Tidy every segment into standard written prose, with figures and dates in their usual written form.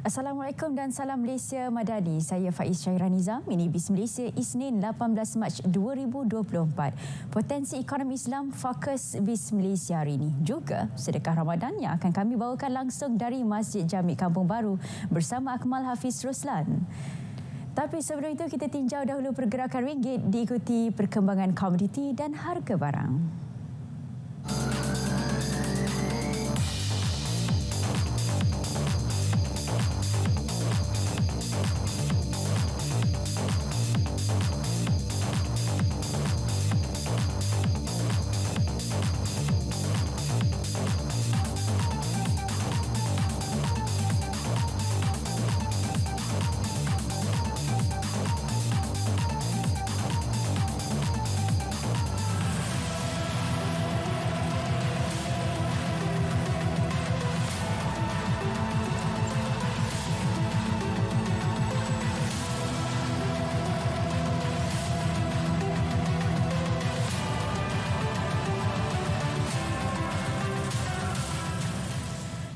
Assalamualaikum dan salam Malaysia Madani. Saya Faiz Syahira Nizam. Ini BIS Malaysia Isnin 18 Mac 2024. Potensi ekonomi Islam fokus BIS Malaysia hari ini. Juga sedekah Ramadan yang akan kami bawakan langsung dari Masjid Jami' Kampung Baru bersama Akmal Hafiz Ruslan. Tapi sebelum itu kita tinjau dahulu pergerakan ringgit diikuti perkembangan komoditi dan harga barang.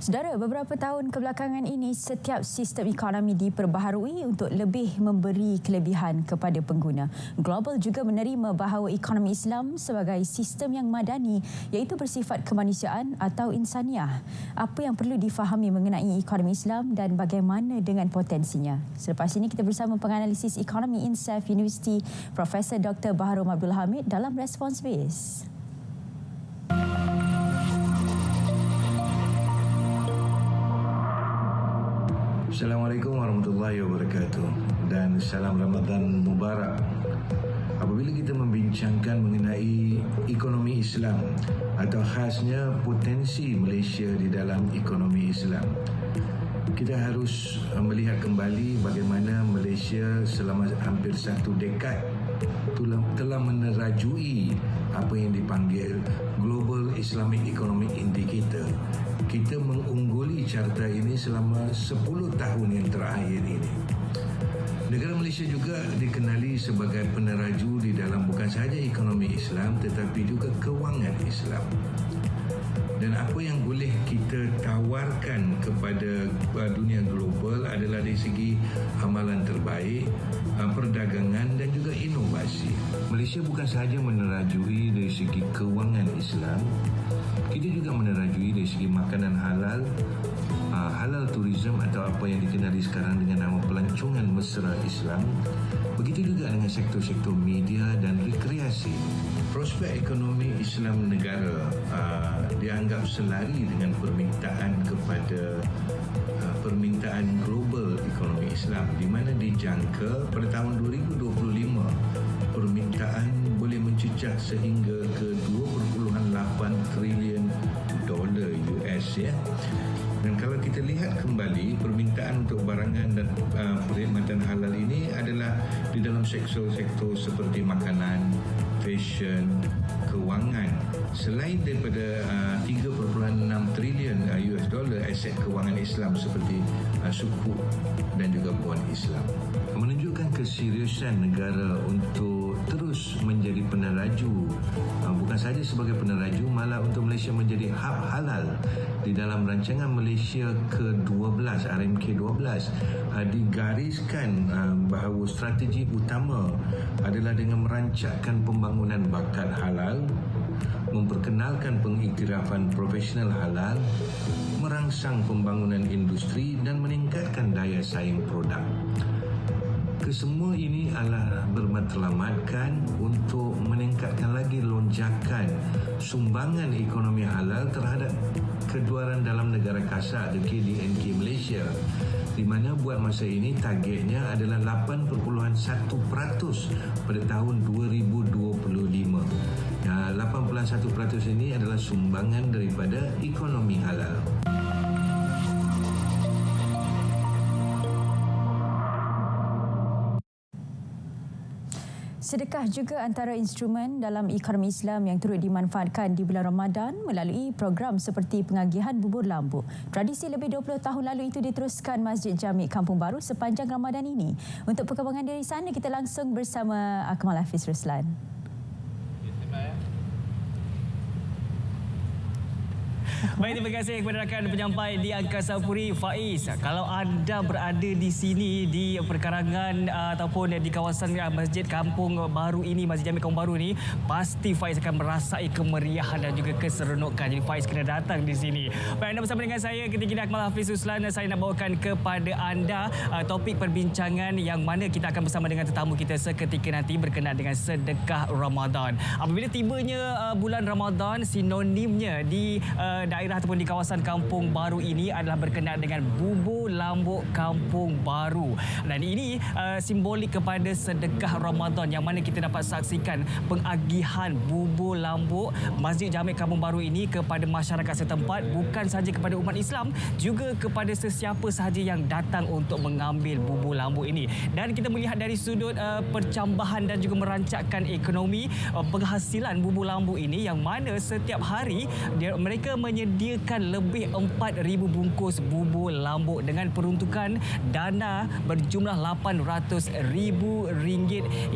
Saudara, beberapa tahun kebelakangan ini setiap sistem ekonomi diperbaharui untuk lebih memberi kelebihan kepada pengguna. Global juga menerima bahawa ekonomi Islam sebagai sistem yang madani iaitu bersifat kemanusiaan atau insaniah. Apa yang perlu difahami mengenai ekonomi Islam dan bagaimana dengan potensinya? Selepas ini kita bersama penganalisis ekonomi INSAF University Profesor Dr. Baharom Abdul Hamid dalam Respons BIS. Assalamualaikum warahmatullahi wabarakatuh dan salam Ramadan Mubarak. Apabila kita membincangkan mengenai ekonomi Islam atau khasnya potensi Malaysia di dalam ekonomi Islam, kita harus melihat kembali bagaimana Malaysia selama hampir satu dekad telah menerajui apa yang dipanggil Global Islamic Economic Indicator. Kita mengungguli carta ini selama 10 tahun yang terakhir ini. Negara Malaysia juga dikenali sebagai peneraju di dalam bukan sahaja ekonomi Islam tetapi juga kewangan Islam. Dan apa yang boleh kita tawarkan kepada dunia global adalah dari segi amalan terbaik, perdagangan dan juga inovasi. Malaysia bukan sahaja menerajui dari segi kewangan Islam, kita juga menerajui dari segi makanan halal, halal tourism atau apa yang dikenali sekarang dengan nama pelancongan mesra Islam. Begitu juga dengan sektor-sektor media dan rekreasi. Prospek ekonomi Islam negara dianggap selari dengan permintaan kepada permintaan global ekonomi Islam, di mana dijangka pada tahun 2025 permintaan boleh mencecah sehingga ke 2.8 trilion dolar US ya. Dan kalau kita lihat kembali permintaan untuk barangan dan perkhidmatan halal ini adalah di dalam sektor-sektor seperti makanan, fashion, kewangan. Selain daripada 3.6 trilion US dollar aset kewangan Islam seperti sukuk dan juga bond Islam, menunjukkan keseriusan negara untuk terus menjadi peneraju, bukan sahaja sebagai peneraju, malah untuk Malaysia menjadi hub halal. Di dalam rancangan Malaysia ke-12 RMK 12 digariskan bahawa strategi utama adalah dengan merancangkan pembangunan bakat halal, memperkenalkan pengiktirafan profesional halal, merangsang pembangunan industri dan meningkatkan daya saing produk. Kesemua ini adalah bermatlamatkan untuk meningkatkan lagi lonjakan sumbangan ekonomi halal terhadap keduaran dalam negara kasar atau KDNK Malaysia, di mana buat masa ini targetnya adalah 8.1% pada tahun 2025. 8.1% ini adalah sumbangan daripada ekonomi halal. Sedekah juga antara instrumen dalam ekonomi Islam yang turut dimanfaatkan di bulan Ramadan melalui program seperti pengagihan bubur lambu. Tradisi lebih 20 tahun lalu itu diteruskan Masjid Jami' Kampung Baru sepanjang Ramadan ini. Untuk perkembangan dari sana, kita langsung bersama Akmal Hafiz Ruslan. Baik, terima kasih kepada rakan penyampai di Angkasa Puri, Faiz. Kalau anda berada di sini di perkarangan ataupun di kawasan Masjid Kampung Baru ini, Masjid Jami Kampung Baru ini, pasti Faiz akan merasai kemeriahan dan juga keseronokan. Jadi Faiz kena datang di sini. Baik, anda bersama dengan saya ketika ini Akmal Hafiz Ruslan. Saya nak bawakan kepada anda topik perbincangan yang mana kita akan bersama dengan tetamu kita seketika nanti berkenaan dengan sedekah Ramadan. Apabila tibanya bulan Ramadan, sinonimnya di daerah ataupun di kawasan Kampung Baru ini adalah berkenaan dengan bubur lambuk Kampung Baru. Dan ini simbolik kepada sedekah Ramadan yang mana kita dapat saksikan pengagihan bubur lambuk Masjid Jami Kampung Baru ini kepada masyarakat setempat, bukan sahaja kepada umat Islam, juga kepada sesiapa sahaja yang datang untuk mengambil bubur lambuk ini. Dan kita melihat dari sudut percambahan dan juga merancakkan ekonomi penghasilan bubur lambuk ini, yang mana setiap hari mereka menyediakan lebih 4,000 bungkus bubur lambuk dengan peruntukan dana berjumlah RM800,000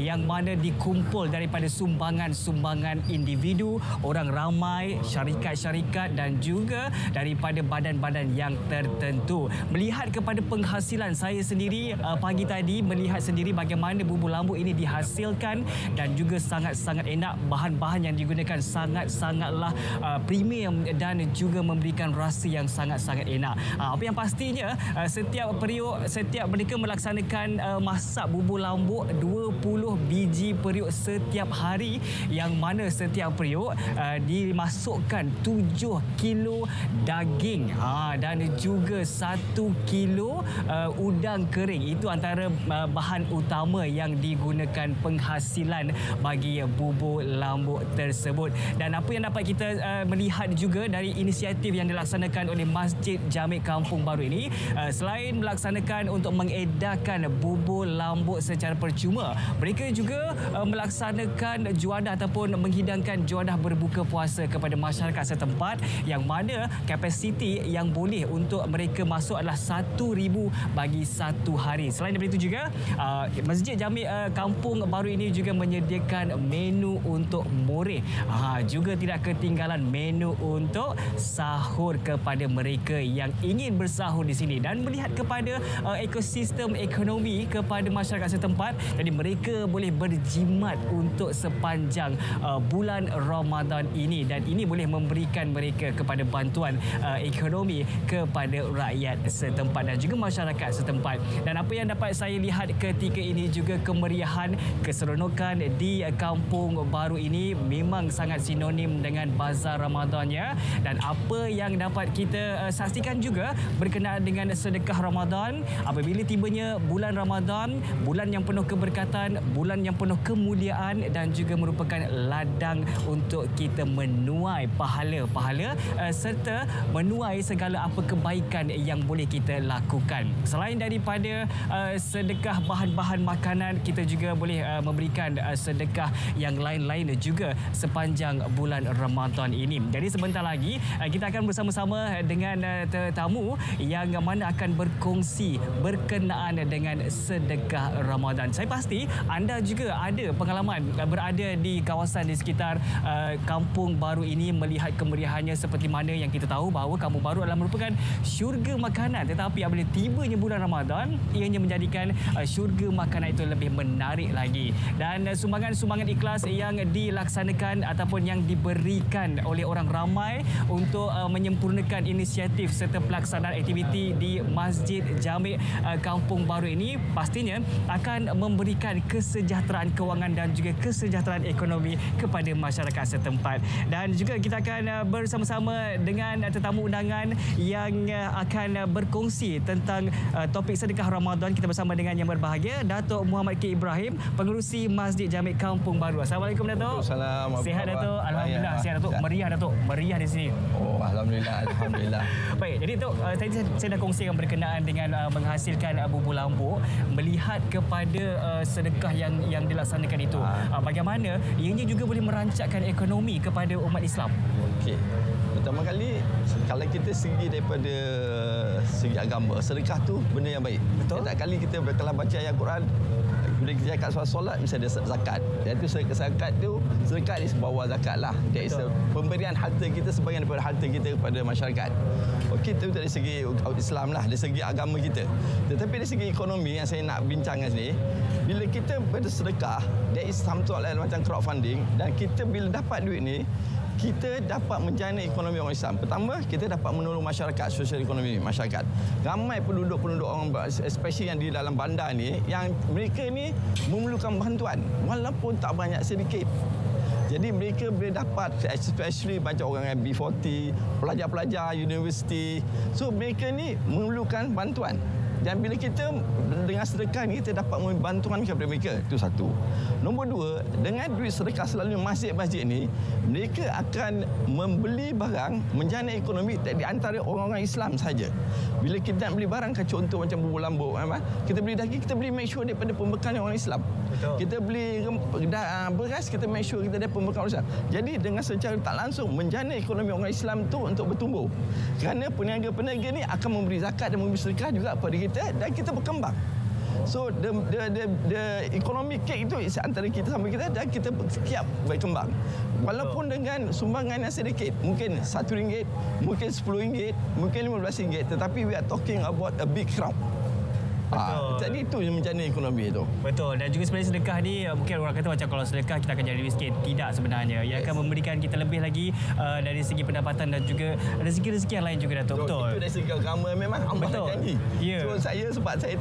yang mana dikumpul daripada sumbangan-sumbangan individu, orang ramai, syarikat-syarikat dan juga daripada badan-badan yang tertentu. Melihat kepada penghasilan, saya sendiri pagi tadi melihat sendiri bagaimana bubur lambuk ini dihasilkan dan juga sangat-sangat enak. Bahan-bahan yang digunakan sangatlah premium dan juga memberikan rasa yang sangat-sangat enak. Apa yang pastinya setiap mereka melaksanakan masak bubur lambuk 20 biji periuk setiap hari, yang mana setiap periuk dimasukkan 7 kilo daging dan juga 1 kilo udang kering. Itu antara bahan utama yang digunakan penghasilan bagi bubur lambuk tersebut. Dan apa yang dapat kita melihat juga dari inisiatif yang dilaksanakan oleh Masjid Jami Kampung Baru ini, selain melaksanakan untuk mengedarkan bubur lambuk secara percuma, mereka juga melaksanakan juadah ataupun menghidangkan juadah berbuka puasa kepada masyarakat setempat, yang mana kapasiti yang boleh untuk mereka masuk adalah 1,000 bagi satu hari. Selain daripada itu juga, Masjid Jami Kampung Baru ini juga menyediakan menu untuk murid. Juga tidak ketinggalan menu untuk sahur kepada mereka yang ingin bersahur di sini. Dan melihat kepada ekosistem ekonomi kepada masyarakat setempat, jadi mereka boleh berjimat untuk sepanjang bulan Ramadan ini, dan ini boleh memberikan mereka kepada bantuan ekonomi kepada rakyat setempat dan juga masyarakat setempat. Dan apa yang dapat saya lihat ketika ini juga kemeriahan, keseronokan di Kampung Baru ini memang sangat sinonim dengan bazar Ramadannya. Dan apa yang dapat kita saksikan juga berkenaan dengan sedekah Ramadan, apabila tibanya bulan Ramadan, bulan yang penuh keberkatan, bulan yang penuh kemuliaan dan juga merupakan ladang untuk kita menuai pahala-pahala serta menuai segala apa kebaikan yang boleh kita lakukan. Selain daripada sedekah bahan-bahan makanan, kita juga boleh memberikan sedekah yang lain-lain juga sepanjang bulan Ramadan ini. Jadi sebentar lagi kita akan bersama-sama dengan tetamu yang mana akan berkongsi berkenaan dengan sedekah Ramadan. Saya pasti anda juga ada pengalaman berada di kawasan di sekitar Kampung Baru ini, melihat kemeriahannya seperti mana yang kita tahu bahawa Kampung Baru adalah merupakan syurga makanan. Tetapi apabila tibanya bulan Ramadan, ianya menjadikan syurga makanan itu lebih menarik lagi. Dan sumbangan-sumbangan ikhlas yang dilaksanakan ataupun yang diberikan oleh orang ramai untuk menyempurnakan inisiatif serta pelaksanaan aktiviti di Masjid Jami Kampung Baru ini pastinya akan memberikan kesejahteraan kewangan dan juga kesejahteraan ekonomi kepada masyarakat setempat. Dan juga kita akan bersama-sama dengan tetamu undangan yang akan berkongsi tentang topik sedekah Ramadan. Kita bersama dengan yang berbahagia Datuk Muhammad K. Ibrahim, pengerusi Masjid Jami Kampung Baru. Assalamualaikum Datuk. Assalamualaikum. Sihat Datuk? Alhamdulillah sihat Datuk. Meriah Datuk. Meriah di sini. Oh, alhamdulillah. Baik, jadi Datuk, tadi saya dah kongsikan berkenaan dengan menghasilkan bubur lambuk, melihat kepada sedekah yang dilaksanakan itu. Bagaimana ianya juga boleh merancakkan ekonomi kepada umat Islam? Okey. Pertama kali, kalau kita segi daripada segi agama, sedekah tu benda yang baik. Betul. Setiap kali kita kalau baca ayat Quran, bila kita cakap soal solat, mesti ada zakat. Iaitu zakat tu, sedekah di bawah zakat lah. Iaitu pemberian harta kita sebahagian daripada harta kita kepada masyarakat. Okey, itu dari segi Islam lah, dari segi agama kita. Tetapi dari segi ekonomi yang saya nak bincangkan sini, bila kita bersedekah, there is something macam crowdfunding, dan kita bila dapat duit ni, kita dapat menjana ekonomi orang Islam. Pertama, kita dapat menolong masyarakat, sosial ekonomi masyarakat. Ramai penduduk-penduduk orang, especially yang di dalam bandar ni, yang mereka ni memerlukan bantuan walaupun tak banyak, sedikit. Jadi mereka boleh dapat, especially macam orang yang B40, pelajar-pelajar universiti. So mereka ni memerlukan bantuan. Dan bila kita dengan sedekah ni, kita dapat bantuan kepada mereka. Itu satu. Nombor dua, dengan duit sedekah selalu masjid-masjid ni, mereka akan membeli barang menjana ekonomi di antara orang-orang Islam saja. Bila kita nak beli barang, contoh macam bubur lambuk, kita beli daging, kita beli make sure daripada pembekalan orang Islam. Betul. Kita beli beras, kita make sure kita ada pembekalan orang Islam. Jadi dengan secara tak langsung menjana ekonomi orang Islam tu untuk bertumbuh. Kerana peniaga-peniaga ni akan memberi zakat dan memberi sedekah juga kepada kita, dan kita berkembang. So the economic cake itu antara kita sama kita, dan kita siap berkembang. Walaupun dengan sumbangan yang sedikit, mungkin RM1, mungkin RM10, mungkin RM15, tetapi we are talking about a big crowd. Jadi itu yang menjana ekonomi itu. Betul. Dan juga sebenarnya sedekah ni, mungkin orang kata macam kalau sedekah kita akan jadi miskin. Tidak sebenarnya. Ia akan memberikan kita lebih lagi dari segi pendapatan dan juga rezeki-rezeki yang lain juga, Datuk. Betul. Itu dari segi agama memang Allah janji. Yeah. So saya, sebab saya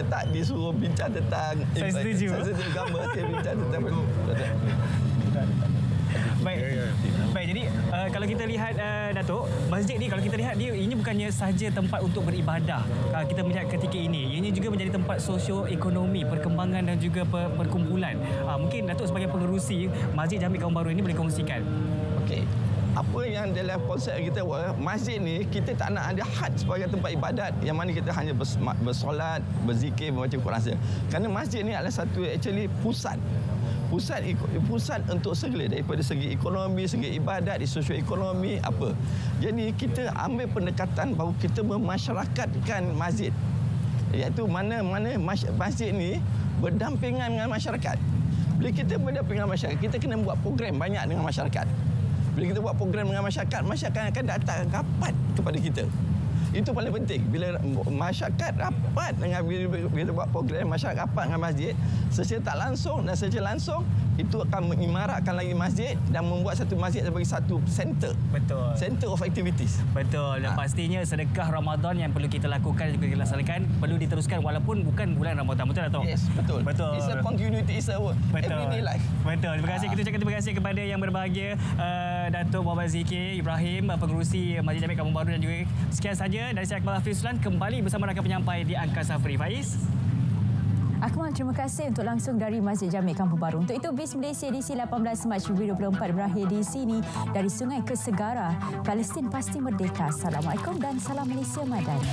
tak disuruh bincang tentang saya setuju. Agama, saya bincang tentang betul. Baik, jadi kalau kita lihat Datuk, masjid ni kalau kita lihat dia, ini bukannya sahaja tempat untuk beribadah. Kita melihat ketika ini, ini juga menjadi tempat sosioekonomi, perkembangan dan juga perkumpulan. Mungkin Datuk sebagai pengerusi Masjid Jamek Kampung Baru ini boleh kongsikan. Okey. Apa yang dalam konsep kita, masjid ni kita tak nak ada had sebagai tempat ibadat yang mana kita hanya bersolat, berzikir, membaca Quran saja. Kerana masjid ni adalah satu actually pusat untuk segala, daripada segi ekonomi, segi ibadat, di sosioekonomi apa. Jadi kita ambil pendekatan bahawa kita memasyarakatkan masjid. Iaitu mana masjid ni berdampingan dengan masyarakat. Bila kita berdampingan dengan masyarakat, kita kena buat program banyak dengan masyarakat. Bila kita buat program dengan masyarakat, masyarakat akan datang rapat kepada kita. Itu paling penting. Bila masyarakat rapat dengan, bila buat program masyarakat rapat dengan masjid, secara tak langsung dan secara langsung, itu akan mengimaratkan lagi masjid dan membuat satu masjid sebagai satu center. Betul. Center of activities. Betul. Dan pastinya sedekah Ramadan yang perlu kita lakukan, juga kita laksanakan, perlu diteruskan walaupun bukan bulan Ramadan. Betul, Datuk? Yes, betul. Betul. It's a continuity, it's a everyday life. Betul. Terima kasih. Kita ucapkan terima kasih kepada yang berbahagia, Datuk Muhammad Zikir Ibrahim, pengerusi Masjid Jamek Kampung Baru, dan juga sekian saja dari saya, Akmal Hafiz Ruslan, kembali bersama rakan penyampai di Angkasa Free. Faiz. Akmal, terima kasih untuk langsung dari Masjid Jamek Kampung Baru. Untuk itu, BIS Malaysia edisi 18 Mac 2024 berakhir di sini. Dari sungai ke segara, Palestin pasti merdeka. Assalamualaikum dan salam Malaysia Madani.